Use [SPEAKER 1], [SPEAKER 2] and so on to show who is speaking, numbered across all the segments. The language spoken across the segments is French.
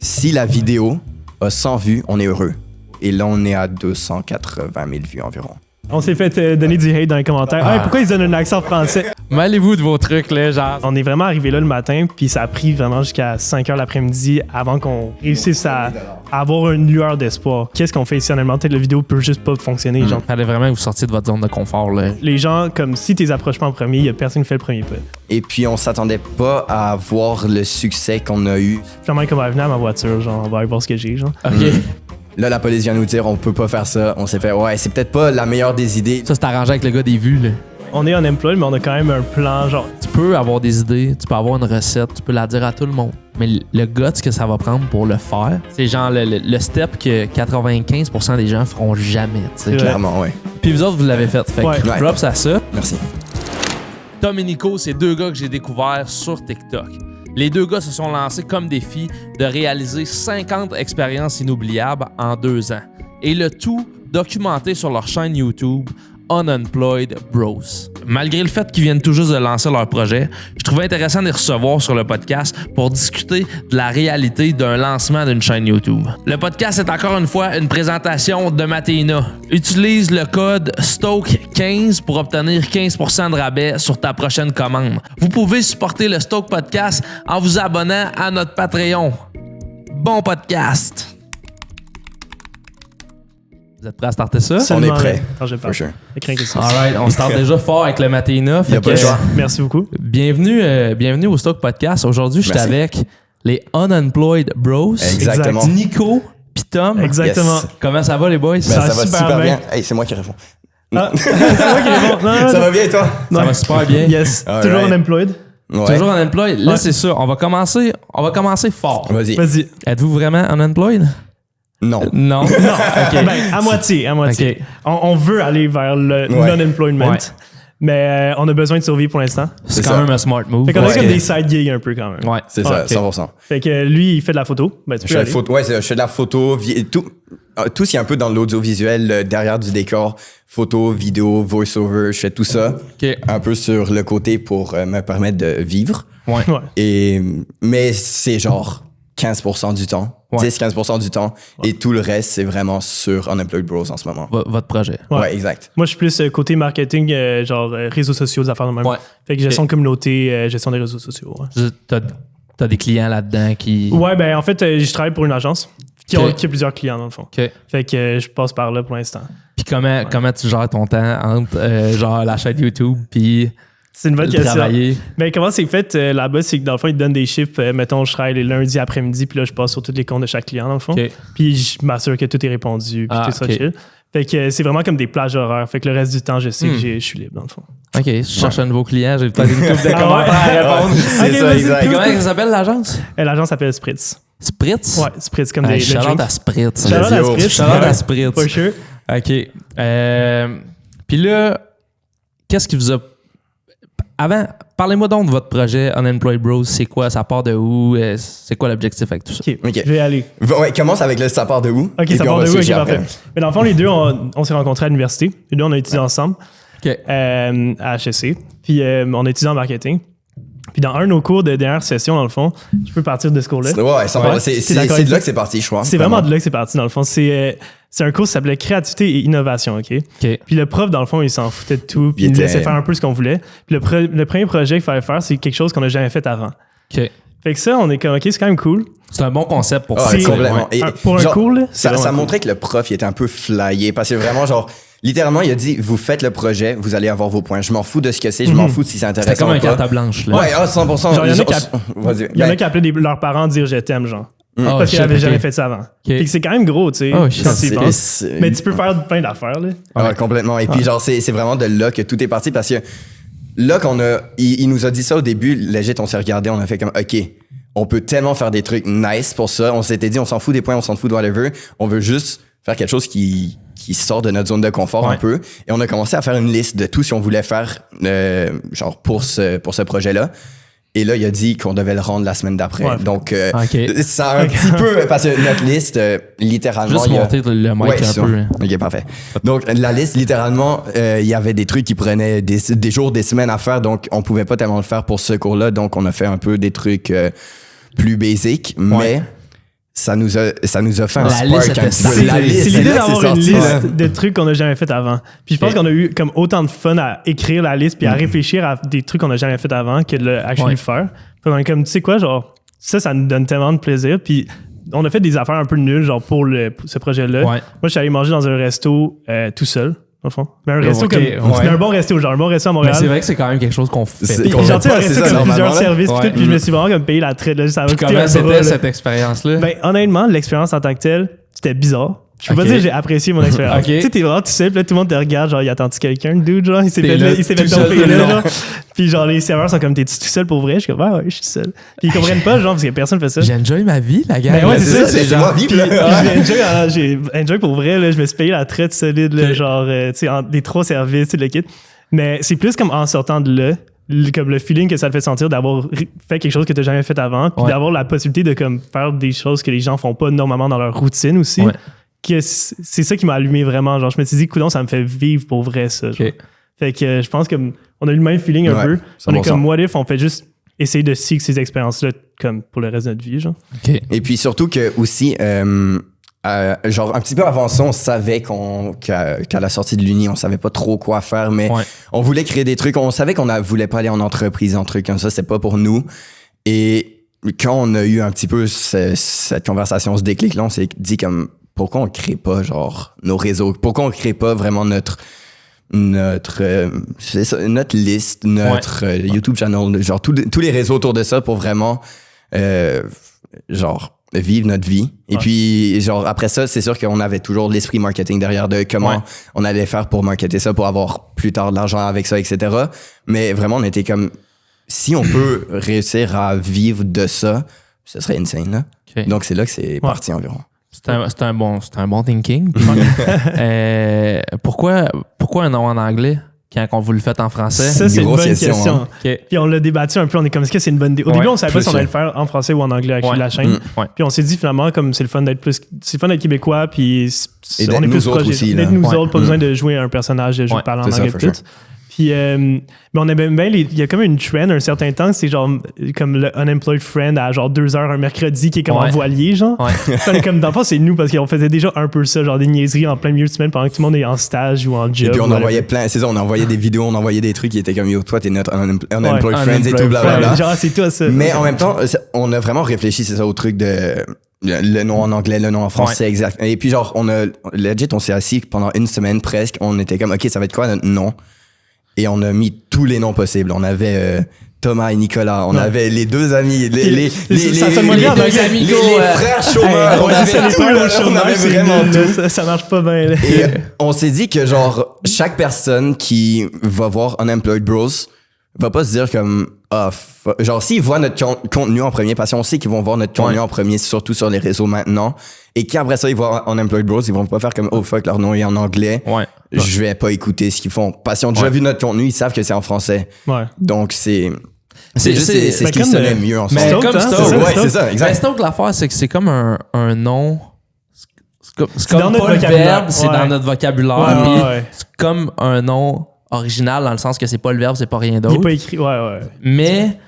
[SPEAKER 1] si la vidéo a 100 vues, on est heureux. Et là, on est à 280 000 vues environ.
[SPEAKER 2] On s'est fait donner du hate dans les commentaires. Hey, pourquoi ils donnent un accent français?
[SPEAKER 3] Mêlez-vous de vos trucs, là, genre.
[SPEAKER 2] On est vraiment arrivé là le matin, puis ça a pris vraiment jusqu'à 5 h l'après-midi avant qu'on réussisse à avoir une lueur d'espoir. Qu'est-ce qu'on fait ici, honnêtement? Peut-être la vidéo peut juste pas fonctionner. Genre.
[SPEAKER 3] Fallait vraiment que vous sortiez de votre zone de confort, là.
[SPEAKER 2] Les gens, comme si t'es approches pas en premier, il y a personne qui fait le premier pas.
[SPEAKER 1] Et puis, on s'attendait pas à voir le succès qu'on a eu.
[SPEAKER 2] Finalement, comme on va venir à ma voiture, genre, on va aller voir ce que j'ai, genre.
[SPEAKER 3] OK.
[SPEAKER 1] Là, la police vient nous dire, on peut pas faire ça. On s'est fait, ouais, c'est peut-être pas la meilleure des idées.
[SPEAKER 3] Ça, c'est arrangé avec le gars des vues, là.
[SPEAKER 2] On est unemployed, mais on a quand même un plan, genre.
[SPEAKER 3] Tu peux avoir des idées, tu peux avoir une recette, tu peux la dire à tout le monde. Mais le guts que ça va prendre pour le faire, c'est genre le step que 95% des gens feront jamais, tu sais.
[SPEAKER 1] Clairement, ouais.
[SPEAKER 3] Puis vous autres, vous l'avez fait. Fait
[SPEAKER 2] Ouais.
[SPEAKER 3] que props à ça.
[SPEAKER 1] Merci.
[SPEAKER 3] Tom et Nico, c'est deux gars que j'ai découverts sur TikTok. Les deux gars se sont lancés comme défi de réaliser 50 expériences inoubliables en 2 ans. Et le tout documenté sur leur chaîne YouTube Unemployed Bros. Malgré le fait qu'ils viennent tout juste de lancer leur projet, je trouvais intéressant de les recevoir sur le podcast pour discuter de la réalité d'un lancement d'une chaîne YouTube. Le podcast est encore une fois une présentation de Matéina. Utilise le code STOKE15 pour obtenir 15% de rabais sur ta prochaine commande. Vous pouvez supporter le Stoke Podcast en vous abonnant à notre Patreon. Bon podcast! Vous êtes prêts à starter ça?
[SPEAKER 1] On est prêt.
[SPEAKER 2] Attends, je vais
[SPEAKER 1] For sure.
[SPEAKER 3] Alright, on start déjà fort avec le Matéina.
[SPEAKER 1] Y a pas le choix.
[SPEAKER 2] Merci beaucoup.
[SPEAKER 3] Bienvenue au Stoke Podcast. Aujourd'hui, je suis
[SPEAKER 1] Merci.
[SPEAKER 3] avec les Unemployed Bros.
[SPEAKER 1] Exactement.
[SPEAKER 3] Nico pis Tom.
[SPEAKER 2] Exactement.
[SPEAKER 1] Yes.
[SPEAKER 3] Comment ça va, les boys?
[SPEAKER 1] Ben,
[SPEAKER 2] Ça
[SPEAKER 1] ça
[SPEAKER 2] va
[SPEAKER 1] va
[SPEAKER 2] super
[SPEAKER 1] super
[SPEAKER 2] bien.
[SPEAKER 1] bien. Hey, c'est moi qui réponds.
[SPEAKER 2] Ah, c'est moi qui réponds. Non,
[SPEAKER 1] Ça va bien, toi?
[SPEAKER 3] Ça va super bien.
[SPEAKER 2] Yes.
[SPEAKER 1] All
[SPEAKER 2] Toujours
[SPEAKER 1] right.
[SPEAKER 2] unemployed.
[SPEAKER 1] Ouais.
[SPEAKER 3] Toujours unemployed. Là,
[SPEAKER 2] Ouais.
[SPEAKER 3] c'est ça. On va commencer fort.
[SPEAKER 1] Vas-y.
[SPEAKER 2] Vas-y.
[SPEAKER 3] Êtes-vous vraiment unemployed?
[SPEAKER 1] Non.
[SPEAKER 3] Non.
[SPEAKER 2] Non.
[SPEAKER 3] OK.
[SPEAKER 2] Ben, à moitié.
[SPEAKER 3] OK.
[SPEAKER 2] On veut aller vers le
[SPEAKER 1] Ouais.
[SPEAKER 2] non-employment,
[SPEAKER 3] Ouais.
[SPEAKER 2] mais on a besoin de survivre pour l'instant.
[SPEAKER 3] C'est
[SPEAKER 1] C'est
[SPEAKER 3] quand
[SPEAKER 1] ça.
[SPEAKER 3] même un smart move.
[SPEAKER 2] Fait qu'on a
[SPEAKER 1] Ouais.
[SPEAKER 2] comme des side gigs un peu quand même.
[SPEAKER 3] Ouais.
[SPEAKER 1] C'est ça,
[SPEAKER 2] Ok.
[SPEAKER 1] 100%.
[SPEAKER 2] Fait que lui, il fait de la photo. Ben, tu
[SPEAKER 1] Je
[SPEAKER 2] peux
[SPEAKER 1] fais,
[SPEAKER 2] aller.
[SPEAKER 1] je fais de la photo, tout ce qui est un peu dans l'audiovisuel, derrière du décor, photo, vidéo, voice-over, je fais tout ça.
[SPEAKER 3] OK.
[SPEAKER 1] Un peu sur le côté pour me permettre de vivre.
[SPEAKER 3] Ouais.
[SPEAKER 2] Ouais.
[SPEAKER 1] Mais c'est genre 15% du temps,
[SPEAKER 3] Ouais.
[SPEAKER 1] 10-15% du temps. Et tout le reste, c'est vraiment sur Unemployed Bros en ce moment.
[SPEAKER 3] Votre projet.
[SPEAKER 1] Ouais, exact.
[SPEAKER 2] Moi, je suis plus côté marketing, genre réseaux sociaux, des affaires de même.
[SPEAKER 3] Ouais.
[SPEAKER 2] Fait que gestion de communauté, gestion des réseaux sociaux. Ouais.
[SPEAKER 3] T'as des clients là-dedans qui...
[SPEAKER 2] Ouais, ben en fait, je travaille pour une agence qui
[SPEAKER 3] Ok.
[SPEAKER 2] a plusieurs clients dans le fond.
[SPEAKER 3] OK.
[SPEAKER 2] Fait que je passe par là pour l'instant.
[SPEAKER 3] Puis comment tu gères ton temps entre genre la chaîne YouTube puis
[SPEAKER 2] C'est une bonne question.
[SPEAKER 3] travailler?
[SPEAKER 2] Ben, comment c'est fait là-bas, c'est que dans le fond, ils te donnent des chiffres. Mettons, je travaille les lundis après-midi, puis là, je passe sur tous les comptes de chaque client, dans le fond.
[SPEAKER 3] OK.
[SPEAKER 2] Puis je m'assure que tout est répondu, puis
[SPEAKER 3] Ah,
[SPEAKER 2] tout ça
[SPEAKER 3] ok.
[SPEAKER 2] chill. Fait que c'est vraiment comme des plages horaires. Fait que le reste du temps, je sais que je suis libre, dans le fond.
[SPEAKER 3] OK, je cherche un nouveau client, j'ai peut-être une couple de
[SPEAKER 2] Ah
[SPEAKER 3] commentaires à répondre.
[SPEAKER 1] C'est
[SPEAKER 2] Ok,
[SPEAKER 1] ça,
[SPEAKER 2] vas-y.
[SPEAKER 1] exact.
[SPEAKER 3] Puis comment ça s'appelle l'agence?
[SPEAKER 2] L'agence s'appelle Spritz.
[SPEAKER 3] Spritz?
[SPEAKER 2] Ouais, Spritz, comme
[SPEAKER 3] Hey,
[SPEAKER 2] le
[SPEAKER 3] shout-out
[SPEAKER 2] drink.
[SPEAKER 3] à Spritz.
[SPEAKER 2] Shout-out à
[SPEAKER 1] Let's go.
[SPEAKER 2] Spritz.
[SPEAKER 3] Shout-out à
[SPEAKER 2] Ouais,
[SPEAKER 3] Spritz.
[SPEAKER 2] For sure.
[SPEAKER 3] OK. Puis là, qu'est-ce qui vous a... Avant, parlez-moi donc de votre projet Unemployed Bros. C'est quoi? Ça part de où? C'est quoi l'objectif avec tout ça?
[SPEAKER 2] OK,
[SPEAKER 1] Ok.
[SPEAKER 2] je vais y aller.
[SPEAKER 1] Ouais, commence avec le ça part de où?
[SPEAKER 2] OK,
[SPEAKER 1] Et
[SPEAKER 2] ça
[SPEAKER 1] puis
[SPEAKER 2] part
[SPEAKER 1] on va
[SPEAKER 2] de où? OK,
[SPEAKER 1] switcher
[SPEAKER 2] parfait.
[SPEAKER 1] après.
[SPEAKER 2] Mais dans le fond, les deux, on s'est rencontrés à l'université. Les deux, on a étudié ensemble
[SPEAKER 3] OK.
[SPEAKER 2] à HEC. Puis on a étudié en marketing. Puis dans un de nos cours de dernière session, dans le fond, je peux partir de ce cours-là.
[SPEAKER 1] Ouais, ça va. C'est
[SPEAKER 2] T'es d'accord
[SPEAKER 1] de
[SPEAKER 2] avec
[SPEAKER 1] là
[SPEAKER 2] ça?
[SPEAKER 1] que c'est parti, je crois.
[SPEAKER 2] C'est vraiment de là que c'est parti, dans le fond. C'est un cours qui s'appelait Créativité et Innovation, OK?
[SPEAKER 3] OK.
[SPEAKER 2] Puis le prof, dans le fond, il s'en foutait de tout, puis
[SPEAKER 1] Il
[SPEAKER 2] il nous
[SPEAKER 1] était-
[SPEAKER 2] laissait faire un peu ce qu'on voulait. Puis le premier projet qu'il fallait faire, c'est quelque chose qu'on n'a jamais fait avant.
[SPEAKER 3] OK.
[SPEAKER 2] Fait que ça, on est comme, OK, c'est quand même cool.
[SPEAKER 3] C'est un bon concept pour
[SPEAKER 1] Ah,
[SPEAKER 3] ça.
[SPEAKER 1] complètement. Et
[SPEAKER 2] Pour un
[SPEAKER 1] genre,
[SPEAKER 2] cours, là, c'est
[SPEAKER 1] ça
[SPEAKER 2] vraiment
[SPEAKER 1] montrait que le prof, il était un peu flyé parce que vraiment, genre, littéralement, il a dit, vous faites le projet, vous allez avoir vos points. Je m'en fous de ce que c'est, je m'en fous de si c'est intéressant
[SPEAKER 3] C'était comme
[SPEAKER 1] ou
[SPEAKER 3] un
[SPEAKER 1] pas.
[SPEAKER 3] carte à blanche. Là.
[SPEAKER 1] Ouais, 100%.
[SPEAKER 2] Genre, il y en a qui
[SPEAKER 1] Vas-y.
[SPEAKER 2] Il y en a
[SPEAKER 1] Ben,
[SPEAKER 2] qui appelaient leurs parents dire je t'aime, genre.
[SPEAKER 3] Oh,
[SPEAKER 2] Parce qu'ils
[SPEAKER 3] shit,
[SPEAKER 2] n'avaient
[SPEAKER 3] OK.
[SPEAKER 2] jamais fait ça avant. Fait que c'est quand même gros, tu sais.
[SPEAKER 3] Oh, shit.
[SPEAKER 2] quand tu y
[SPEAKER 1] c'est-
[SPEAKER 2] penses.
[SPEAKER 1] c'est-
[SPEAKER 2] Mais tu peux faire plein d'affaires, là.
[SPEAKER 1] Ouais, complètement. Et puis, genre, c'est vraiment de là que tout est parti parce que là il nous a dit ça au début, legit, on s'est regardé, on a fait comme, OK, on peut tellement faire des trucs nice pour ça. On s'était dit, on s'en fout des points, on s'en fout de whatever. On veut juste faire quelque chose qui sort de notre zone de confort un peu. Et on a commencé à faire une liste de tout ce qu'on voulait faire, genre, pour ce projet-là. Et là, il a dit qu'on devait le rendre la semaine d'après.
[SPEAKER 2] Ouais.
[SPEAKER 1] Donc,
[SPEAKER 3] OK.
[SPEAKER 1] ça a un petit peu, parce que notre liste, littéralement,
[SPEAKER 3] Juste
[SPEAKER 1] il y a-
[SPEAKER 3] monter le mic
[SPEAKER 1] Ouais,
[SPEAKER 3] un
[SPEAKER 1] ça.
[SPEAKER 3] peu. hein.
[SPEAKER 1] Ok, parfait. Donc, la liste, littéralement, il y avait des trucs qui prenaient des jours, des semaines à faire, donc on pouvait pas tellement le faire pour ce cours-là, donc on a fait un peu des trucs plus basiques, mais ça nous a fait un
[SPEAKER 3] La
[SPEAKER 1] spark.
[SPEAKER 3] liste était
[SPEAKER 1] un petit peu.
[SPEAKER 3] stackée.
[SPEAKER 1] La
[SPEAKER 2] C'est
[SPEAKER 1] liste,
[SPEAKER 2] l'idée
[SPEAKER 1] là,
[SPEAKER 2] d'avoir
[SPEAKER 1] c'est
[SPEAKER 2] une
[SPEAKER 1] sorti, là.
[SPEAKER 2] liste de trucs qu'on n'a jamais fait avant. Puis je pense
[SPEAKER 3] Ok.
[SPEAKER 2] qu'on a eu comme autant de fun à écrire la liste puis à réfléchir à des trucs qu'on n'a jamais fait avant que de le actually
[SPEAKER 3] Ouais.
[SPEAKER 2] faire. Puis on est comme, tu sais quoi, genre, ça nous donne tellement de plaisir. Puis on a fait des affaires un peu nulles, genre, pour ce projet-là.
[SPEAKER 3] Ouais.
[SPEAKER 2] Moi, je suis allé manger dans un resto tout seul, dans le fond. Mais un resto
[SPEAKER 3] Ok,
[SPEAKER 2] comme.
[SPEAKER 3] ouais.
[SPEAKER 2] Mais un bon resto, genre, un bon resto à
[SPEAKER 3] Mais
[SPEAKER 2] Montréal.
[SPEAKER 3] c'est vrai que c'est quand même quelque chose qu'on fait.
[SPEAKER 1] C'est-
[SPEAKER 2] Puis
[SPEAKER 1] qu'on
[SPEAKER 2] genre, tu sais,
[SPEAKER 1] fait
[SPEAKER 2] un
[SPEAKER 1] pas,
[SPEAKER 2] resto
[SPEAKER 1] c'est
[SPEAKER 2] comme
[SPEAKER 1] ça,
[SPEAKER 2] plusieurs
[SPEAKER 1] normalement, là.
[SPEAKER 2] services, puis
[SPEAKER 3] Ouais.
[SPEAKER 2] tout, puis je me suis vraiment comme payé la traite, là. Ça m'a coûté
[SPEAKER 3] Comment
[SPEAKER 2] un bras,
[SPEAKER 3] c'était
[SPEAKER 2] là.
[SPEAKER 3] cette expérience-là?
[SPEAKER 2] Ben, honnêtement, l'expérience en tant que telle, c'était bizarre. Je peux
[SPEAKER 3] Ok.
[SPEAKER 2] pas dire que j'ai apprécié mon expérience.
[SPEAKER 3] Ok.
[SPEAKER 2] Tu sais, t'es vraiment tout seul, puis là, tout le monde te regarde, genre, il attend-tu quelqu'un, dude, genre, il s'est
[SPEAKER 3] T'es
[SPEAKER 2] fait,
[SPEAKER 3] là,
[SPEAKER 2] il s'est
[SPEAKER 3] tout
[SPEAKER 2] fait
[SPEAKER 3] seul
[SPEAKER 2] domper
[SPEAKER 3] tout le
[SPEAKER 2] là,
[SPEAKER 3] long.
[SPEAKER 2] genre. Puis genre, les serveurs sont comme, t'es-tu tout seul pour vrai? Je suis comme, ouais, je suis seul. Puis ils comprennent pas, genre, parce que personne fait ça.
[SPEAKER 3] J'ai enjoy ma vie, la gang.
[SPEAKER 2] Ben ouais,
[SPEAKER 1] C'est
[SPEAKER 2] c'est
[SPEAKER 1] ça,
[SPEAKER 2] ça,
[SPEAKER 1] laissez-moi vivre,
[SPEAKER 2] Puis
[SPEAKER 1] là.
[SPEAKER 2] j'ai enjoy pour vrai, là, je me suis payé la traite solide, là,
[SPEAKER 3] Ok.
[SPEAKER 2] genre, tu sais, les 3 services, tu sais, le kit. Mais c'est plus comme en sortant de là, comme le feeling que ça te fait sentir d'avoir fait quelque chose que t'as jamais fait avant, puis
[SPEAKER 3] Ouais.
[SPEAKER 2] d'avoir la possibilité de comme faire des choses que les gens font pas normalement dans leur routine aussi.
[SPEAKER 3] Ouais.
[SPEAKER 2] Que c'est ça qui m'a allumé vraiment. Genre, je me suis dit, coudonc, ça me fait vivre pour vrai, ça. Genre.
[SPEAKER 3] Ok.
[SPEAKER 2] Fait que je pense qu'on a eu le même feeling un
[SPEAKER 1] Ouais,
[SPEAKER 2] peu. On est
[SPEAKER 1] 100%.
[SPEAKER 2] comme, what if, on fait juste essayer de seek ces expériences-là comme pour le reste de notre vie, genre.
[SPEAKER 3] OK.
[SPEAKER 1] Et puis surtout que aussi, genre un petit peu avant ça, on savait qu'à la sortie de l'Uni, on savait pas trop quoi faire, mais
[SPEAKER 3] Ouais.
[SPEAKER 1] on voulait créer des trucs. On savait qu'on voulait pas aller en entreprise, en trucs comme ça, c'était pas pour nous. Et quand on a eu un petit peu cette conversation, ce déclic-là, on s'est dit comme, pourquoi on crée pas genre nos réseaux? Pourquoi on crée pas vraiment c'est ça, notre liste, notre YouTube channel, genre tous les réseaux autour de ça pour vraiment genre vivre notre vie. Et
[SPEAKER 2] Ouais.
[SPEAKER 1] puis genre après ça, c'est sûr qu'on avait toujours l'esprit marketing derrière de comment
[SPEAKER 3] Ouais.
[SPEAKER 1] on allait faire pour marketer ça, pour avoir plus tard de l'argent avec ça, etc. Mais vraiment, on était comme, si on peut réussir à vivre de ça, ce serait insane, là.
[SPEAKER 3] OK.
[SPEAKER 1] Donc c'est là que c'est parti environ.
[SPEAKER 3] C'est un bon thinking. Puis, pourquoi un nom en anglais quand on vous le fait en français?
[SPEAKER 2] Ça, c'est une
[SPEAKER 1] grosse
[SPEAKER 2] bonne
[SPEAKER 1] question,
[SPEAKER 2] question.
[SPEAKER 1] hein.
[SPEAKER 3] OK.
[SPEAKER 2] Puis on l'a débattu un peu, on est comme, est-ce que c'est une bonne idée? Au
[SPEAKER 3] Ouais,
[SPEAKER 2] début, on savait pas
[SPEAKER 1] plus
[SPEAKER 2] si on allait
[SPEAKER 1] ça.
[SPEAKER 2] le faire en français ou en anglais avec
[SPEAKER 3] Ouais.
[SPEAKER 2] la chaîne.
[SPEAKER 3] Ouais.
[SPEAKER 2] Puis on s'est dit finalement, comme c'est le fun d'être québécois, puis
[SPEAKER 1] Et d'être
[SPEAKER 2] on est
[SPEAKER 1] nous
[SPEAKER 2] plus
[SPEAKER 1] autres
[SPEAKER 2] proche
[SPEAKER 1] aussi,
[SPEAKER 2] d'être
[SPEAKER 1] là.
[SPEAKER 2] nous
[SPEAKER 3] Ouais.
[SPEAKER 2] autres, pas besoin de jouer un personnage, de jouer
[SPEAKER 3] Ouais,
[SPEAKER 2] parler en
[SPEAKER 1] c'est ça,
[SPEAKER 2] anglais
[SPEAKER 1] for
[SPEAKER 2] tout. Puis, mais on aime bien, il y a comme une trend un certain temps, c'est genre comme le Unemployed Friend à genre 2h un mercredi qui est comme
[SPEAKER 3] Ouais.
[SPEAKER 2] en voilier, genre.
[SPEAKER 3] Ouais.
[SPEAKER 2] Puis on est comme, dans le fond, c'est nous parce qu'on faisait déjà un peu ça, genre des niaiseries en plein milieu de semaine pendant que tout le monde est en stage ou en job.
[SPEAKER 1] Et puis on
[SPEAKER 2] whatever.
[SPEAKER 1] envoyait c'est ça, on envoyait des vidéos, on envoyait des trucs qui étaient comme, yo, toi, t'es notre unemployed
[SPEAKER 3] Ouais,
[SPEAKER 1] friends et tout,
[SPEAKER 3] unemployed
[SPEAKER 1] blablabla.
[SPEAKER 2] Ouais, genre, c'est toi ça.
[SPEAKER 1] Mais en même temps, on a vraiment réfléchi, c'est ça, au truc de le nom en anglais, le nom en français, exact. Et puis genre, legit, on s'est assis pendant une semaine presque, on était comme, OK, ça va être quoi notre nom? Et on a mis tous les noms possibles. On avait Thomas et Nicolas, on
[SPEAKER 2] Ouais.
[SPEAKER 1] avait les deux amis,
[SPEAKER 2] Ça sonne moins bien,
[SPEAKER 1] les
[SPEAKER 2] les
[SPEAKER 3] amis,
[SPEAKER 1] frères chômeurs, on avait tout, là, on avait vraiment tout.
[SPEAKER 2] Ça marche pas bien. Là.
[SPEAKER 1] Et on s'est dit que genre chaque personne qui va voir Unemployed Bros va pas se dire comme genre s'ils voient notre contenu en premier, parce qu'on sait qu'ils vont voir notre contenu en premier, surtout sur les réseaux maintenant, et qu'après ça ils voient Unemployed Bros, ils vont pas faire comme oh fuck, leur nom est en anglais,
[SPEAKER 3] Ouais.
[SPEAKER 1] je vais pas écouter ce qu'ils font, parce qu'ils ont déjà vu notre contenu, ils savent que c'est en français,
[SPEAKER 2] Ouais.
[SPEAKER 1] donc c'est
[SPEAKER 3] C'est-
[SPEAKER 1] juste
[SPEAKER 3] c'est-
[SPEAKER 1] c'est
[SPEAKER 2] mais
[SPEAKER 1] ce qui
[SPEAKER 2] comme,
[SPEAKER 1] sonnait mieux en
[SPEAKER 3] mais
[SPEAKER 1] sens.
[SPEAKER 2] Stoke,
[SPEAKER 3] comme
[SPEAKER 2] hein,
[SPEAKER 3] Stoke,
[SPEAKER 2] c'est ça,
[SPEAKER 1] Ouais,
[SPEAKER 2] Stoke.
[SPEAKER 1] c'est ça,
[SPEAKER 3] Mais
[SPEAKER 1] exact.
[SPEAKER 3] Stoke, l'affaire, c'est que c'est comme un nom. C'est
[SPEAKER 2] dans
[SPEAKER 3] comme
[SPEAKER 2] notre
[SPEAKER 3] pas le
[SPEAKER 2] vocabulaire.
[SPEAKER 3] verbe, c'est
[SPEAKER 2] Ouais.
[SPEAKER 3] dans notre vocabulaire.
[SPEAKER 2] Ouais,
[SPEAKER 3] puis
[SPEAKER 2] ouais.
[SPEAKER 3] C'est comme un nom original dans le sens que c'est pas le verbe, c'est pas rien
[SPEAKER 2] Il est
[SPEAKER 3] d'autre.
[SPEAKER 2] pas écrit. Ouais, ouais.
[SPEAKER 3] Mais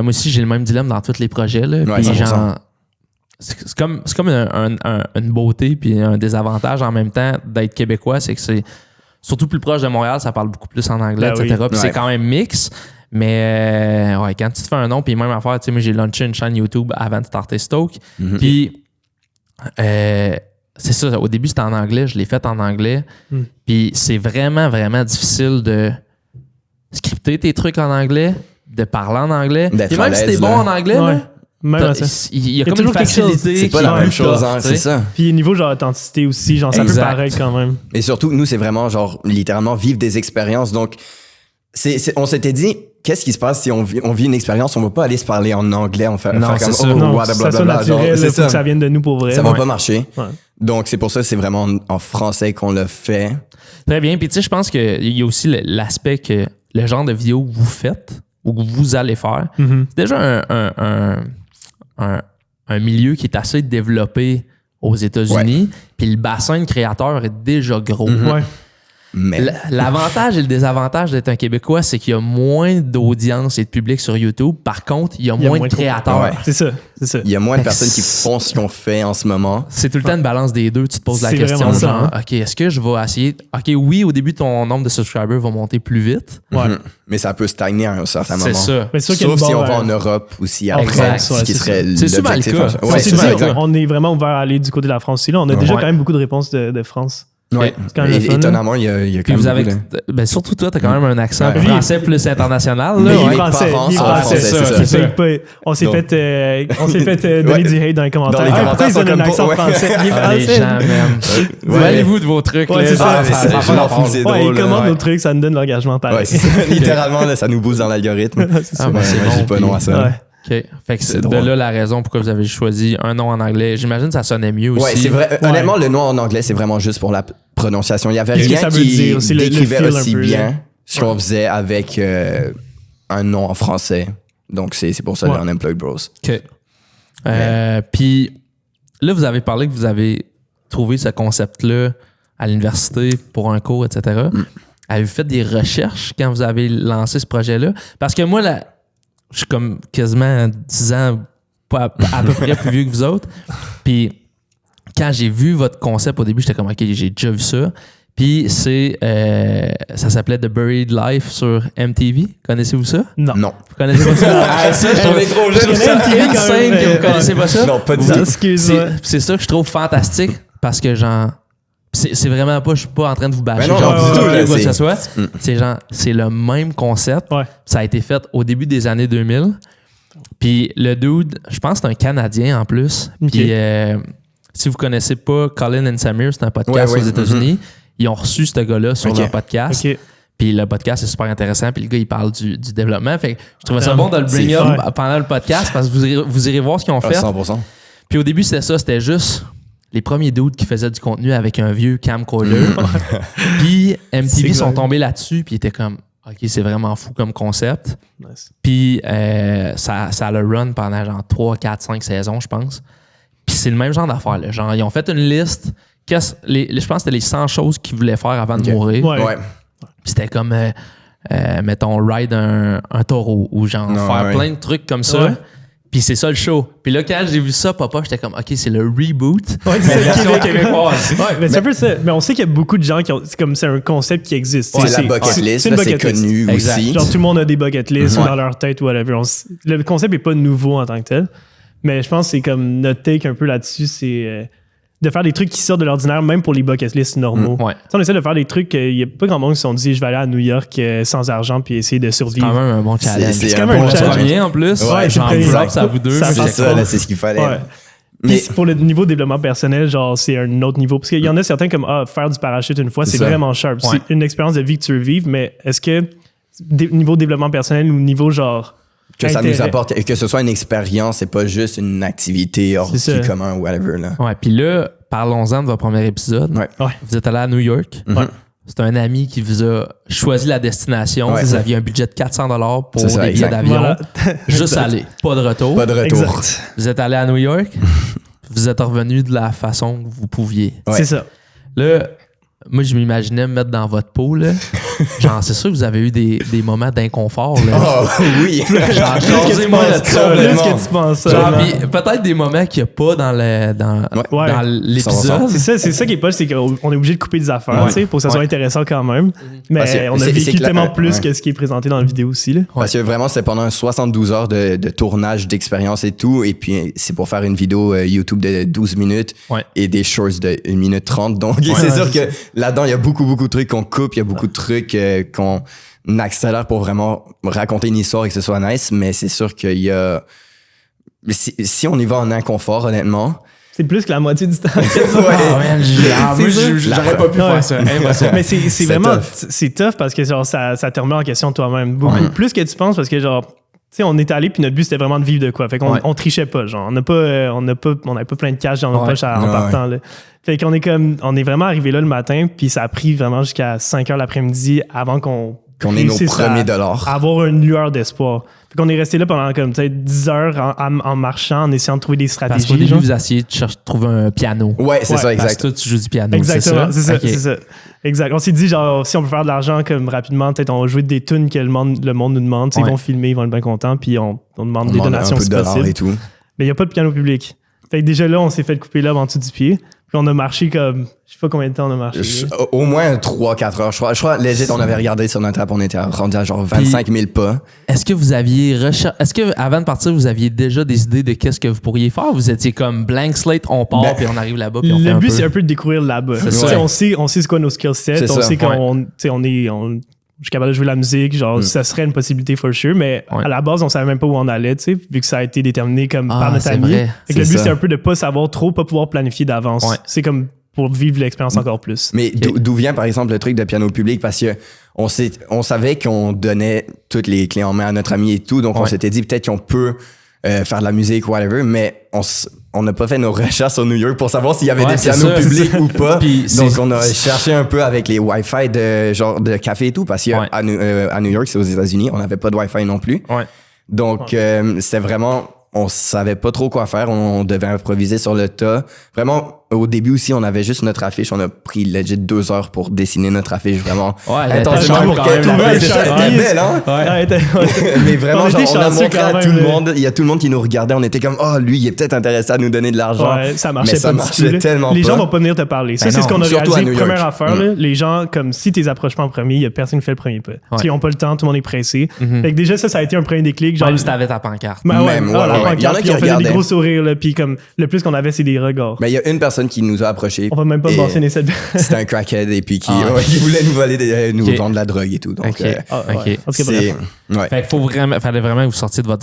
[SPEAKER 3] moi aussi, j'ai le même dilemme dans tous les projets. Là,
[SPEAKER 1] Ouais,
[SPEAKER 3] puis
[SPEAKER 1] 100%.
[SPEAKER 3] genre, c'est comme une beauté puis un désavantage en même temps d'être québécois, c'est que c'est surtout plus proche de Montréal, ça parle beaucoup plus en anglais,
[SPEAKER 2] Ben
[SPEAKER 3] etc.
[SPEAKER 2] oui.
[SPEAKER 3] Puis
[SPEAKER 1] Ouais.
[SPEAKER 3] c'est quand même mix. Mais ouais, quand tu te fais un nom, puis même affaire, tu sais, moi j'ai lancé une chaîne YouTube avant de starter Stoke.
[SPEAKER 1] Mhm.
[SPEAKER 3] Puis c'est ça, au début c'était en anglais, je l'ai fait en anglais.
[SPEAKER 2] Mm.
[SPEAKER 3] Puis c'est vraiment, vraiment difficile de scripter tes trucs en anglais, de parler en anglais.
[SPEAKER 1] D'être
[SPEAKER 3] Puis même
[SPEAKER 1] à
[SPEAKER 3] si
[SPEAKER 1] l'aise,
[SPEAKER 3] t'es bon
[SPEAKER 1] là.
[SPEAKER 3] en anglais,
[SPEAKER 2] Ouais.
[SPEAKER 3] là,
[SPEAKER 2] Même à ça.
[SPEAKER 3] il y a
[SPEAKER 2] Il y a
[SPEAKER 3] comme une
[SPEAKER 2] toujours quelque chose.
[SPEAKER 3] facilité.
[SPEAKER 1] C'est pas
[SPEAKER 3] qui
[SPEAKER 1] la
[SPEAKER 3] est
[SPEAKER 1] même
[SPEAKER 3] plus
[SPEAKER 1] chose,
[SPEAKER 3] tough,
[SPEAKER 1] hein,
[SPEAKER 3] tu sais.
[SPEAKER 1] c'est ça.
[SPEAKER 2] Puis niveau genre authenticité aussi, genre ça peut
[SPEAKER 3] Exact.
[SPEAKER 2] paraître quand même.
[SPEAKER 1] Et surtout, nous, c'est vraiment genre littéralement vivre des expériences. Donc, on s'était dit, qu'est-ce qui se passe si on vit une expérience, on va pas aller se parler en anglais, on fait
[SPEAKER 3] Non,
[SPEAKER 1] faire comme
[SPEAKER 3] c'est ça.
[SPEAKER 1] oh,
[SPEAKER 2] Non,
[SPEAKER 1] blablabla,
[SPEAKER 2] ça soit
[SPEAKER 1] genre,
[SPEAKER 2] naturel,
[SPEAKER 1] c'est
[SPEAKER 2] là, faut
[SPEAKER 1] ça.
[SPEAKER 2] que ça vienne de nous pour vrai.
[SPEAKER 1] Ça va
[SPEAKER 2] Ouais.
[SPEAKER 1] pas marcher.
[SPEAKER 2] Ouais.
[SPEAKER 1] Donc, c'est pour ça que c'est vraiment en français qu'on l'a fait.
[SPEAKER 3] Très bien. Puis tu sais, je pense qu'il y a aussi l'aspect que le genre de vidéo que vous faites ou que vous allez faire,
[SPEAKER 2] Mhm.
[SPEAKER 3] c'est déjà un milieu qui est assez développé aux États-Unis. Puis le bassin de créateurs est déjà gros.
[SPEAKER 1] Mhm.
[SPEAKER 2] Ouais.
[SPEAKER 1] Mais
[SPEAKER 3] L'avantage et le désavantage d'être un Québécois, c'est qu'il y a moins d'audience et de public sur YouTube. Par contre, il y a moins de créateurs.
[SPEAKER 1] Ouais.
[SPEAKER 2] C'est ça.
[SPEAKER 1] il y a moins de personnes qui font ce qu'on fait en ce moment.
[SPEAKER 3] C'est tout le temps une balance des deux. Tu te poses la
[SPEAKER 2] C'est
[SPEAKER 3] question,
[SPEAKER 2] vraiment ça,
[SPEAKER 3] genre,
[SPEAKER 2] hein.
[SPEAKER 3] OK, est-ce que je vais essayer... OK, oui, au début, ton nombre de subscribers va monter plus vite.
[SPEAKER 2] Ouais.
[SPEAKER 1] Mais ça peut stagner à un certain moment.
[SPEAKER 3] C'est ça.
[SPEAKER 2] Mais c'est sûr qu'il y a
[SPEAKER 1] Sauf
[SPEAKER 2] une
[SPEAKER 1] si on
[SPEAKER 2] barre,
[SPEAKER 1] va en Europe aussi après,
[SPEAKER 3] Exact,
[SPEAKER 1] ce
[SPEAKER 2] ouais,
[SPEAKER 1] qui
[SPEAKER 2] c'est
[SPEAKER 1] serait
[SPEAKER 3] C'est souvent le
[SPEAKER 1] l'objectif.
[SPEAKER 3] cas.
[SPEAKER 1] Ouais,
[SPEAKER 2] On
[SPEAKER 1] c'est
[SPEAKER 2] s'est
[SPEAKER 1] ça,
[SPEAKER 2] dit,
[SPEAKER 1] exact.
[SPEAKER 2] on est vraiment ouvert à aller du côté de la France aussi. Là, on a déjà quand même beaucoup de réponses de France.
[SPEAKER 1] Ouais.
[SPEAKER 2] C'est quand même le fun,
[SPEAKER 1] Étonnamment, il y a
[SPEAKER 3] Puis
[SPEAKER 1] quand
[SPEAKER 3] vous
[SPEAKER 1] même
[SPEAKER 3] avez...
[SPEAKER 1] beaucoup
[SPEAKER 3] Ben, surtout toi, t'as quand même un accent
[SPEAKER 1] Ouais.
[SPEAKER 3] français plus international. Là,
[SPEAKER 2] Mais
[SPEAKER 3] ouais.
[SPEAKER 2] les Français,
[SPEAKER 1] parents
[SPEAKER 2] les
[SPEAKER 1] sont
[SPEAKER 2] Français,
[SPEAKER 1] français,
[SPEAKER 3] c'est
[SPEAKER 2] c'est
[SPEAKER 3] ça.
[SPEAKER 2] fake pas. On s'est
[SPEAKER 1] Donc.
[SPEAKER 2] fait donner
[SPEAKER 1] Ouais.
[SPEAKER 2] du hate dans les commentaires.
[SPEAKER 1] Dans les
[SPEAKER 2] Ah, pourquoi
[SPEAKER 1] commentaires,
[SPEAKER 2] ils
[SPEAKER 1] sont
[SPEAKER 2] donnent un
[SPEAKER 1] comme
[SPEAKER 2] accent
[SPEAKER 1] pas- ouais.
[SPEAKER 2] français? Les
[SPEAKER 3] Ah, les
[SPEAKER 2] Français.
[SPEAKER 3] gens, man.
[SPEAKER 1] Ouais.
[SPEAKER 3] Allez-vous de vos trucs.
[SPEAKER 2] Ouais,
[SPEAKER 3] là,
[SPEAKER 2] c'est ça.
[SPEAKER 1] Ah, mais c'est- je m'en fous, c'est
[SPEAKER 2] Ouais,
[SPEAKER 1] drôle.
[SPEAKER 2] ils commandent
[SPEAKER 1] ouais.
[SPEAKER 2] nos trucs, ça nous donne l'engagement pareil.
[SPEAKER 1] Ouais, c'est ça. Littéralement, là, ça nous booste dans l'algorithme.
[SPEAKER 2] C'est
[SPEAKER 3] Ah,
[SPEAKER 2] ça.
[SPEAKER 3] ben, c'est
[SPEAKER 1] Moi,
[SPEAKER 3] bon,
[SPEAKER 1] je dis pas
[SPEAKER 3] puis-
[SPEAKER 1] non à ça.
[SPEAKER 2] Ouais.
[SPEAKER 3] OK. Fait que c'est
[SPEAKER 1] C'est
[SPEAKER 3] de
[SPEAKER 1] drôle.
[SPEAKER 3] là la raison pourquoi vous avez choisi un nom en anglais. J'imagine que ça sonnait mieux aussi.
[SPEAKER 1] Ouais, c'est vrai. Honnêtement, le nom en anglais, c'est vraiment juste pour la prononciation. Il y avait
[SPEAKER 2] Qu'est-ce que
[SPEAKER 1] rien
[SPEAKER 2] ça veut
[SPEAKER 1] qui
[SPEAKER 2] dire aussi, le
[SPEAKER 1] décrivait
[SPEAKER 2] feel un
[SPEAKER 1] aussi
[SPEAKER 2] peu,
[SPEAKER 1] bien
[SPEAKER 2] là.
[SPEAKER 1] ce qu'on faisait avec un nom en français. Donc, c'est pour ça,
[SPEAKER 2] Ouais.
[SPEAKER 1] le Unemployed Bros.
[SPEAKER 3] OK. Puis là, vous avez parlé que vous avez trouvé ce concept-là à l'université pour un cours, etc. Avez-vous fait des recherches quand vous avez lancé ce projet-là? Parce que moi, là, je suis comme quasiment 10 ans, pas à peu près plus vieux que vous autres. Puis quand j'ai vu votre concept au début, j'étais comme, OK, j'ai déjà vu ça. Puis ça s'appelait The Buried Life sur MTV. Connaissez-vous ça?
[SPEAKER 2] Non.
[SPEAKER 1] Non.
[SPEAKER 3] Vous connaissez pas ça? Ah, ça, je
[SPEAKER 1] On est trop
[SPEAKER 3] je trouve
[SPEAKER 1] jeunes.
[SPEAKER 3] ça
[SPEAKER 2] MTV quand
[SPEAKER 3] insane
[SPEAKER 2] même,
[SPEAKER 3] que vous connaissez pas ça.
[SPEAKER 1] Non, pas du
[SPEAKER 3] Vous-
[SPEAKER 1] tout.
[SPEAKER 2] Excuse-moi.
[SPEAKER 3] c'est ça que je trouve fantastique parce que genre c'est vraiment pas, je suis pas en train de vous bâcher
[SPEAKER 1] Mais non,
[SPEAKER 3] genre,
[SPEAKER 1] non, du tout, là,
[SPEAKER 3] ou quoi que ce
[SPEAKER 1] c'est-
[SPEAKER 3] soit. C'est genre, c'est le même concept.
[SPEAKER 2] Ouais.
[SPEAKER 3] Ça a été fait au début des années 2000. Puis le dude, je pense que c'est un Canadien en plus. Puis si vous connaissez pas Colin and Samir, c'est un podcast
[SPEAKER 1] Ouais,
[SPEAKER 3] aux
[SPEAKER 1] ouais.
[SPEAKER 3] États-Unis. Ils ont reçu ce gars-là sur
[SPEAKER 1] Ok.
[SPEAKER 3] leur podcast.
[SPEAKER 2] OK.
[SPEAKER 3] Puis le podcast est super intéressant. Puis le gars, il parle du développement. Fait que je trouvais ça
[SPEAKER 2] Ah,
[SPEAKER 3] bon de le bring
[SPEAKER 2] c'est
[SPEAKER 3] up
[SPEAKER 2] fun.
[SPEAKER 3] pendant le podcast parce que vous irez voir ce qu'ils ont
[SPEAKER 1] Ah,
[SPEAKER 3] fait.
[SPEAKER 1] 100%.
[SPEAKER 3] Puis au début, c'était ça. C'était juste les premiers dudes qui faisaient du contenu avec un vieux camcorder. Puis MTV
[SPEAKER 2] C'est
[SPEAKER 3] sont
[SPEAKER 2] clair.
[SPEAKER 3] tombés là-dessus. Puis ils étaient comme, OK, c'est vraiment fou comme concept.
[SPEAKER 2] Nice.
[SPEAKER 3] Puis ça a le run pendant genre 3, 4, 5 saisons, je pense. Puis c'est le même genre d'affaires. Là. Genre, ils ont fait une liste. Je pense que c'était les 100 choses qu'ils voulaient faire avant de
[SPEAKER 1] Ok.
[SPEAKER 3] mourir.
[SPEAKER 2] Ouais.
[SPEAKER 1] Ouais.
[SPEAKER 3] Puis c'était comme, mettons, ride un taureau ou genre
[SPEAKER 1] Non,
[SPEAKER 3] faire
[SPEAKER 1] ouais.
[SPEAKER 3] plein de trucs comme ça.
[SPEAKER 2] Ouais.
[SPEAKER 3] Puis c'est ça le show. Puis là, quand j'ai vu ça, papa, j'étais comme, OK, c'est le reboot.
[SPEAKER 2] Ouais,
[SPEAKER 3] Mais
[SPEAKER 2] c'est
[SPEAKER 3] version
[SPEAKER 2] Québec.
[SPEAKER 3] québécoise.
[SPEAKER 2] Ouais, mais c'est un peu ça. Mais on sait qu'il y a beaucoup de gens qui ont. C'est comme c'est un concept qui existe.
[SPEAKER 1] C'est la bucket list,
[SPEAKER 2] c'est une
[SPEAKER 1] là, c'est
[SPEAKER 2] bucket list.
[SPEAKER 1] connu
[SPEAKER 3] Exact.
[SPEAKER 1] aussi.
[SPEAKER 2] Genre tout le monde a des bucket lists
[SPEAKER 1] Ouais.
[SPEAKER 2] dans leur tête ou whatever. Le concept est pas nouveau en tant que tel. Mais je pense que c'est comme notre take un peu là-dessus, c'est de faire des trucs qui sortent de l'ordinaire, même pour les bucket lists normaux.
[SPEAKER 3] Ouais.
[SPEAKER 2] Tu sais, on essaie de faire des trucs, il y a pas grand monde qui se sont dit je vais aller à New York sans argent puis essayer de
[SPEAKER 3] C'est quand
[SPEAKER 2] survivre.
[SPEAKER 3] même un bon challenge.
[SPEAKER 1] C'est
[SPEAKER 2] quand
[SPEAKER 1] un
[SPEAKER 2] même
[SPEAKER 1] bon
[SPEAKER 2] un
[SPEAKER 3] C'est
[SPEAKER 2] challenge.
[SPEAKER 3] premier en plus.
[SPEAKER 1] Ouais,
[SPEAKER 3] J'en
[SPEAKER 2] c'est
[SPEAKER 3] props à vous deux.
[SPEAKER 2] Ça,
[SPEAKER 3] mais
[SPEAKER 1] C'est
[SPEAKER 2] c'est
[SPEAKER 3] j'étais
[SPEAKER 1] ça,
[SPEAKER 3] cool.
[SPEAKER 1] là, c'est ce qu'il fallait.
[SPEAKER 2] Ouais.
[SPEAKER 1] Mais
[SPEAKER 2] Puis pour le niveau développement personnel, genre c'est un autre niveau. Parce qu'il y en a certains comme faire du parachute une fois,
[SPEAKER 1] C'est
[SPEAKER 2] c'est
[SPEAKER 1] ça.
[SPEAKER 2] vraiment sharp.
[SPEAKER 3] Ouais.
[SPEAKER 2] C'est une expérience de vie que tu veux vivre, mais est-ce que niveau développement personnel ou niveau genre
[SPEAKER 1] que ça nous
[SPEAKER 2] intérêt-
[SPEAKER 1] apporte, que ce soit une expérience, c'est pas juste une activité hors
[SPEAKER 2] C'est
[SPEAKER 1] du
[SPEAKER 2] ça.
[SPEAKER 1] commun ou whatever. Là.
[SPEAKER 3] Ouais, puis là, parlons-en de votre premier épisode.
[SPEAKER 1] Ouais.
[SPEAKER 2] Ouais.
[SPEAKER 3] Vous êtes allé à New York.
[SPEAKER 1] Mhm.
[SPEAKER 2] Ouais.
[SPEAKER 3] C'est un ami qui vous a choisi la destination.
[SPEAKER 1] Ouais.
[SPEAKER 3] Vous aviez un budget de 400$ pour
[SPEAKER 1] C'est ça,
[SPEAKER 3] des billets
[SPEAKER 1] exact.
[SPEAKER 3] d'avion.
[SPEAKER 2] Voilà.
[SPEAKER 3] Juste aller, pas de retour.
[SPEAKER 1] Pas de retour.
[SPEAKER 2] Exact.
[SPEAKER 3] Vous êtes allé à New York. Vous êtes revenu de la façon que vous pouviez.
[SPEAKER 1] Ouais.
[SPEAKER 2] C'est ça.
[SPEAKER 3] Là, moi, je m'imaginais me mettre dans votre peau. Là. Genre, c'est sûr que vous avez eu des moments d'inconfort. Là.
[SPEAKER 1] Oh oui!
[SPEAKER 3] Genre,
[SPEAKER 2] Plus que tu
[SPEAKER 3] jasez-moi
[SPEAKER 2] penses
[SPEAKER 3] de
[SPEAKER 2] ça,
[SPEAKER 3] ça.
[SPEAKER 2] plus
[SPEAKER 1] complètement.
[SPEAKER 2] que tu penses ça.
[SPEAKER 3] Genre,
[SPEAKER 2] vraiment.
[SPEAKER 3] puis peut-être des moments qu'il n'y a pas
[SPEAKER 2] Ouais.
[SPEAKER 3] dans l'épisode.
[SPEAKER 2] C'est ça qui est pas, c'est qu'on est obligé de couper des affaires,
[SPEAKER 1] Ouais.
[SPEAKER 2] tu sais, pour que ça soit
[SPEAKER 3] Ouais.
[SPEAKER 2] intéressant quand même. Mais
[SPEAKER 1] Parce que
[SPEAKER 2] on a
[SPEAKER 1] c'est
[SPEAKER 2] vécu
[SPEAKER 1] clair-
[SPEAKER 2] tellement plus
[SPEAKER 1] ouais.
[SPEAKER 2] que ce qui est présenté dans la vidéo aussi. Là.
[SPEAKER 1] Parce que vraiment, c'est pendant 72 heures de tournage, d'expérience et tout. Et puis, c'est pour faire une vidéo YouTube de 12 minutes
[SPEAKER 3] Ouais.
[SPEAKER 1] et des shorts de 1 minute 30. Donc, c'est
[SPEAKER 2] Ouais,
[SPEAKER 1] sûr
[SPEAKER 2] c'est
[SPEAKER 1] que là-dedans, il y a beaucoup de trucs qu'on coupe. Il y a beaucoup de trucs qu'on accélère pour vraiment raconter une histoire et que ce soit nice. Mais c'est sûr qu'il y a... Si on y va en inconfort, honnêtement...
[SPEAKER 2] C'est plus que la moitié du temps.
[SPEAKER 3] Ah, man,
[SPEAKER 2] C'est ça.
[SPEAKER 3] j'aurais pas pu
[SPEAKER 2] Ouais.
[SPEAKER 3] faire ça. Impossible.
[SPEAKER 2] Mais c'est
[SPEAKER 1] C'est
[SPEAKER 2] vraiment
[SPEAKER 1] tough.
[SPEAKER 2] c'est tough parce que genre ça te remet en question toi-même beaucoup plus que tu penses parce que genre tu sais on est allé puis notre but c'était vraiment de vivre de quoi fait qu'on
[SPEAKER 3] Ouais.
[SPEAKER 2] on trichait pas genre on n'avait pas plein de cash dans nos
[SPEAKER 3] Ouais.
[SPEAKER 2] poches en
[SPEAKER 1] Ouais.
[SPEAKER 2] partant là. Fait qu'on est comme on est vraiment arrivé là le matin puis ça a pris vraiment jusqu'à 5 heures l'après-midi avant qu'on
[SPEAKER 1] qu'on ait nos
[SPEAKER 2] réussisse
[SPEAKER 1] premiers dollars.
[SPEAKER 2] à avoir une lueur d'espoir. Fait qu'on est resté là pendant comme peut-être 10 heures en marchant, en essayant de trouver des
[SPEAKER 3] Parce
[SPEAKER 2] stratégies.
[SPEAKER 3] qu'au début,
[SPEAKER 2] genre.
[SPEAKER 3] vous essayez de trouver un piano.
[SPEAKER 1] Ouais, c'est
[SPEAKER 2] Ouais,
[SPEAKER 1] ça,
[SPEAKER 3] Parce
[SPEAKER 1] exact.
[SPEAKER 3] que toi, tu joues du piano.
[SPEAKER 2] Exactement, c'est ça,
[SPEAKER 3] Ok.
[SPEAKER 2] c'est ça. Exact. On s'est dit, genre, si on peut faire de l'argent comme rapidement, peut-être on va jouer des tunes que le monde nous demande. Tu sais,
[SPEAKER 3] Ouais.
[SPEAKER 2] Ils vont filmer, ils vont être bien contents, puis on demande
[SPEAKER 1] On
[SPEAKER 2] des
[SPEAKER 1] demande
[SPEAKER 2] donations
[SPEAKER 1] un peu
[SPEAKER 2] si
[SPEAKER 1] de dollars
[SPEAKER 2] possible.
[SPEAKER 1] et tout.
[SPEAKER 2] Mais il n'y a pas de piano public. Fait que déjà là, on s'est fait couper l'herbe en dessous du pied. Puis on a marché comme, je sais pas combien de temps on a marché. là.
[SPEAKER 1] Au moins 3-4 heures. Je crois, legit, on avait regardé sur notre app, on était rendu à genre 25 000 pas.
[SPEAKER 3] Est-ce que vous aviez Est-ce que avant de partir, vous aviez déjà des idées de qu'est-ce que vous pourriez faire? Vous étiez comme blank slate, on part,
[SPEAKER 1] Ben,
[SPEAKER 3] puis on arrive là-bas, puis on fait
[SPEAKER 2] Le
[SPEAKER 3] un
[SPEAKER 2] but,
[SPEAKER 3] peu.
[SPEAKER 2] c'est un peu de découvrir là-bas. Tu sais,
[SPEAKER 1] ça.
[SPEAKER 2] On sait c'est quoi nos skill sets,
[SPEAKER 1] C'est
[SPEAKER 2] on
[SPEAKER 1] ça.
[SPEAKER 2] sait qu'on je suis capable de jouer la musique, genre ça serait une possibilité for sure, mais
[SPEAKER 3] Ouais.
[SPEAKER 2] à la base, on savait même pas où on allait, tu sais, vu que ça a été déterminé comme
[SPEAKER 3] Ah,
[SPEAKER 2] par notre
[SPEAKER 3] c'est
[SPEAKER 2] ami.
[SPEAKER 3] vrai.
[SPEAKER 2] Fait que le
[SPEAKER 1] C'est
[SPEAKER 2] but,
[SPEAKER 1] ça.
[SPEAKER 2] c'est un peu de pas savoir trop, pas pouvoir planifier d'avance.
[SPEAKER 3] Ouais.
[SPEAKER 2] C'est comme pour vivre l'expérience encore plus.
[SPEAKER 1] Mais d'où vient, par exemple, le truc de piano public? Parce que on savait qu'on donnait toutes les clés en main à notre ami et tout, donc on
[SPEAKER 3] Ouais.
[SPEAKER 1] s'était dit peut-être qu'on peut faire de la musique, whatever, mais on n'a pas fait nos recherches sur New York pour savoir s'il y avait
[SPEAKER 3] Ouais,
[SPEAKER 1] des
[SPEAKER 3] c'est
[SPEAKER 1] pianos
[SPEAKER 3] ça, c'est
[SPEAKER 1] publics ou pas.
[SPEAKER 3] Puis
[SPEAKER 1] Donc,
[SPEAKER 3] c'est-
[SPEAKER 1] on a cherché un peu avec les Wi-Fi de genre de café et tout, parce qu'à
[SPEAKER 3] Ouais.
[SPEAKER 1] à New York, c'est aux États-Unis, on n'avait pas de Wi-Fi non plus.
[SPEAKER 3] Ouais.
[SPEAKER 1] Donc, c'était vraiment, on savait pas trop quoi faire. On devait improviser sur le tas. Vraiment, au début aussi, on avait juste notre affiche. On a pris legit 2 heures pour dessiner notre affiche, vraiment.
[SPEAKER 3] Ouais, elle était
[SPEAKER 1] intensément
[SPEAKER 3] sharp
[SPEAKER 1] pour
[SPEAKER 3] quand
[SPEAKER 1] qu'elle
[SPEAKER 3] même, la
[SPEAKER 1] ouais,
[SPEAKER 3] belle
[SPEAKER 1] c'est ça,
[SPEAKER 3] shot.
[SPEAKER 1] elle était belle, hein?
[SPEAKER 3] Ouais.
[SPEAKER 1] Mais vraiment,
[SPEAKER 2] On
[SPEAKER 1] genre,
[SPEAKER 2] était
[SPEAKER 1] on a
[SPEAKER 2] chanceux
[SPEAKER 1] montré
[SPEAKER 2] quand
[SPEAKER 1] à
[SPEAKER 2] même,
[SPEAKER 1] tout le
[SPEAKER 2] là.
[SPEAKER 1] monde. Il y a tout le monde qui nous regardait. On était comme, oh, lui, il est peut-être intéressé à nous donner de l'argent.
[SPEAKER 2] Ouais, ça marchait
[SPEAKER 1] Mais ça
[SPEAKER 2] pas du
[SPEAKER 1] marchait
[SPEAKER 2] tout, là.
[SPEAKER 1] tellement
[SPEAKER 2] Les
[SPEAKER 1] pas.
[SPEAKER 2] gens vont pas venir te parler. Ça,
[SPEAKER 3] Ben
[SPEAKER 2] c'est ce
[SPEAKER 3] non,
[SPEAKER 2] qu'on a
[SPEAKER 1] surtout à
[SPEAKER 2] réalisé.
[SPEAKER 1] New York.
[SPEAKER 2] Première affaire, là, les gens, comme si t'es approches pas en premier, il y a personne qui fait le premier pas. Parce qu'ils ont pas le temps, tout le monde est pressé. Fait que déjà, ça a été un premier déclic. Genre,
[SPEAKER 3] Même si t'avais ta pancarte.
[SPEAKER 2] Ben ouais,
[SPEAKER 1] Même,
[SPEAKER 2] ah, la
[SPEAKER 1] ouais, ouais.
[SPEAKER 2] pancarte,
[SPEAKER 1] Il y en a
[SPEAKER 2] puis
[SPEAKER 1] qui
[SPEAKER 2] on faisait des
[SPEAKER 1] regardaient.
[SPEAKER 2] gros sourires, là, puis comme le plus qu'on avait, c'est des regards.
[SPEAKER 1] Mais il y a une personne qui nous a approchés.
[SPEAKER 2] On va même pas
[SPEAKER 1] et
[SPEAKER 2] mentionner cette.
[SPEAKER 1] C'était un crackhead et puis qui
[SPEAKER 3] Ah.
[SPEAKER 1] qui voulait nous voler, nous
[SPEAKER 3] Ok.
[SPEAKER 1] vendre de la drogue et tout. Donc,
[SPEAKER 3] Ok.
[SPEAKER 2] Ah,
[SPEAKER 3] Ok.
[SPEAKER 2] ouais. En tout cas,
[SPEAKER 1] c'est.
[SPEAKER 2] bref.
[SPEAKER 1] Ouais.
[SPEAKER 3] Fait qu'il fallait vraiment que vous sortiez de votre